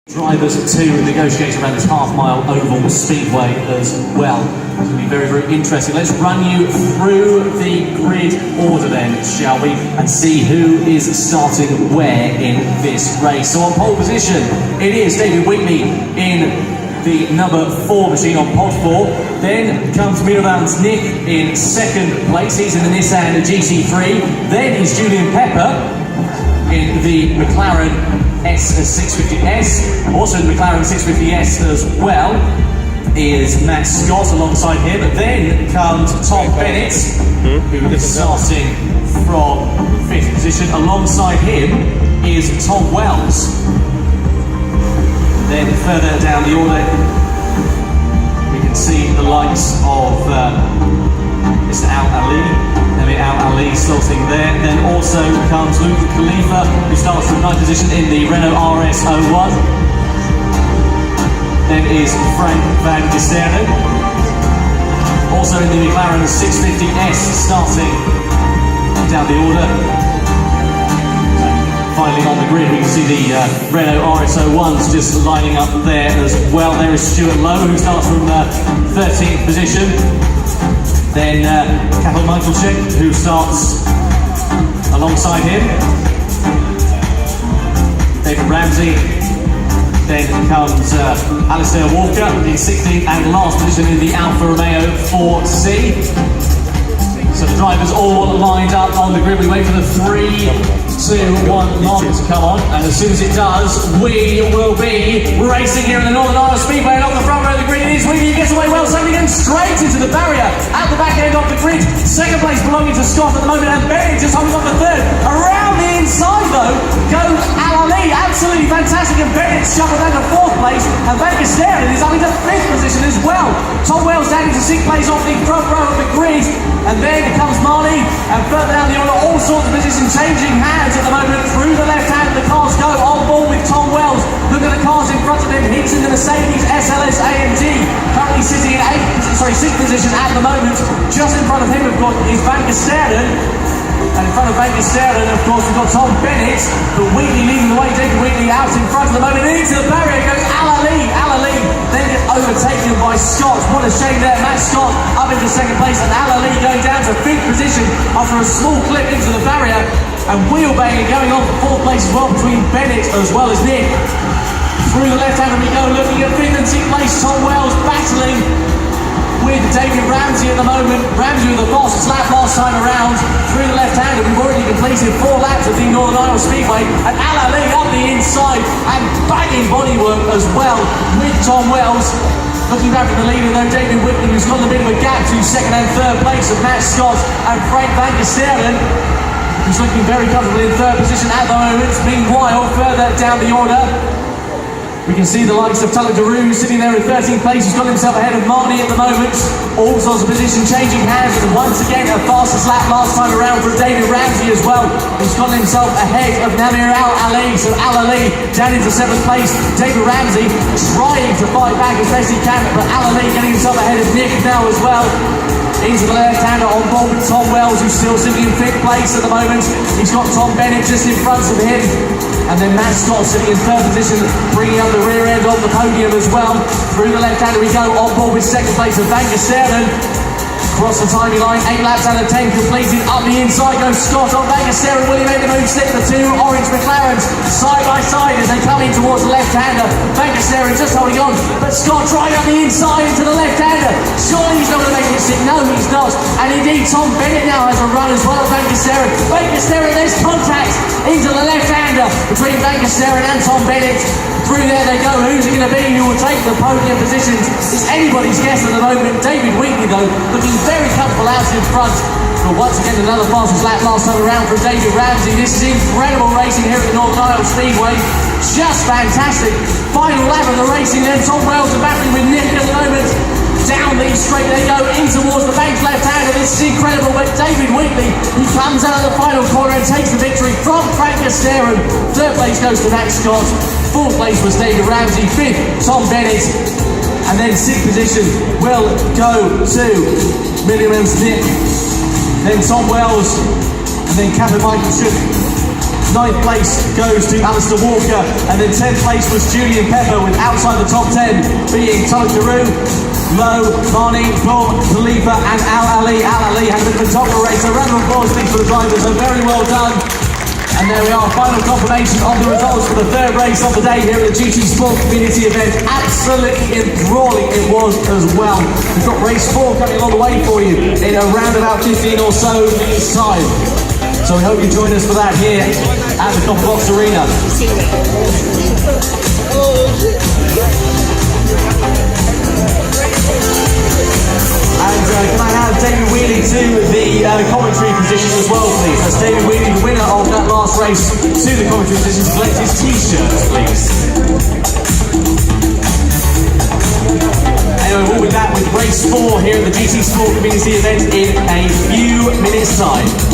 Drivers to negotiate around this half-mile oval speedway as well. It's going to be very, very interesting. Let's run you through the grid order then, shall we, and see who is starting where in this race. So on pole position, it is David Wheatley in the number 4 machine on pod 4. Then comes Mirovan's Nick in second place. He's in the Nissan GT3. Then is Julian Pepper in the McLaren S650S. Also in the McLaren 650S as well is Matt Scott alongside him. Then comes Tom Bennett, who is starting from 5th position. Alongside him is Tom Wells. Then further down the order, we can see the likes of Mr. Al-Ali slotting there. Then also comes Luke Khalifa, who starts from 9th position in the Renault RS01. Then is Frank van Gisteren, also in the McLaren 650S, starting down the order. Finally on the grid, we can see the Renault RS01s just lining up there as well. There is Stuart Lowe, who starts from 13th position. Then Cathal Michaelczyk, who starts alongside him. David Ramsey. Then comes Alistair Walker in 16th and last position in the Alfa Romeo 4C. So the drivers all lined up on the grid. We wait for the 3, 2, 1 mark to come on, and as soon as it does, we will be racing here in the Northern Ireland Speedway. And off the front row of the grid is Wheatley. He gets away well, sailing in straight into the barrier at the back end of the grid. Second place belonging to Scott at the moment, and Bennett just holding on for 3rd. Around the inside though goes Al-Ali, absolutely fantastic, and Bennett shuffled down to 4th place, and Van Gisteren is up into 5th position as well. Tom Wells down into 6th place off the front row of the grid, and then comes Marnie, and further down the order, all sorts of positions changing hands at the moment. Through the left hand, the cars go on board with Tom Wells. Look at the cars in front of him. He's in the Mercedes SLS AMG, currently sitting in 6th position at the moment. Just in front of him, of course, is Van Gisteren. And in front of Van Gisteren, of course, we've got Tom Bennett, but Wheatley leading the way. David Wheatley out in front at the moment. Into the barrier goes Al-Ali. Al-Ali then gets overtaken by Scott. What a shame there. Matt Scott up into 2nd place, and Al-Ali going down to 5th position after a small clip into the barrier. And wheelbanging going on for 4th place as well between Bennett as well as Nick. Through the left hand we go, looking at 5th and 6th place. Tom Wells battling with David Ramsey at the moment. Ramsey with the fastest lap last time around. Through the left hand, we've already completed 4 laps of the Northern Ireland Speedway. And Al-Ali up the inside and banging bodywork as well with Tom Wells. Looking back at the leader though, David Wheatley, who's got a bit of a gap to 2nd and 3rd place of Matt Scott and Frank van Gisteren, who's looking very comfortable in 3rd position at the moment. Meanwhile, further down the order, we can see the likes of Tulloch Daru sitting there in 13th place. He's got himself ahead of Marnie at the moment. All sorts of position changing hands, and once again a fastest lap last time around for David Ramsey as well. He's got himself ahead of Namir Al-Ali. So Al-Ali down into 7th place. David Ramsey trying to fight back as best he can, but Al-Ali getting himself ahead of Nick now as well. Into the left-hander on board with Tom Wells, who's still sitting in 5th place at the moment. He's got Tom Bennett just in front of him. And then Matt Scott sitting in 3rd position, bringing up the rear end of the podium as well. Through the left-hander we go, on board with 2nd place of Van Gisteren. Across the timing line, 8 laps out of 10 completed. Up the inside goes Scott on Van Gisteren. Will he make the move? Stick the 2 orange McLarens side by side as they come in towards the left-hander. Van Gisteren just holding on, but Scott trying up the inside into the left-hander. Surely he's not going to make it stick. No, he's not. And indeed, Tom Bennett now has a run as well as Van Gisteren. Van Gisteren, there's contact into the left-hander between Van Gisteren and Tom Bennett. Through there they go. Who's it going to be who will take the podium positions? It's anybody's guess at the moment. David Wheatley, though, looking very comfortable out in front. But once again, another fastest lap last time around for David Ramsey. This is incredible racing here at the Northern Ireland Speedway. Just fantastic. Final lap of the racing then. Tom Wells are battling with Nick at the moment. Down the straight they go, in towards the bank's left-hander. This is incredible, but David Wheatley, he comes out of the final corner and takes the victory from Frank Gisteren. 3rd place goes to Matt Scott. 4th place was David Ramsey. 5th, Tom Bennett. And then 6th position will go to Milliman's Nick. Then Tom Wells. And then Cathal Michaelczyk 9th place goes to Alistair Walker, and then 10th place was Julian Pepper, with outside the top 10 being Todd Carew, Lowe, Marnie, Paul, Khalifa, and Al Ali. Al Ali had a bit of a top race. A round of applause please for the drivers, so very well done. And there we are, final confirmation of the results for the third race of the day here at the GT Sport Community event. Absolutely enthralling it was as well. We've got race 4 coming along the way for you in around about 15 or so minutes time. So we hope you join us for that here at the Copper Box Arena. And can I have David Wheely to the commentary position as well, please? That's David Wheely, the winner of that last race, to the commentary position to collect his t-shirt, please. Anyway, we'll be back with race 4 here at the GT Sport Community event in a few minutes' time.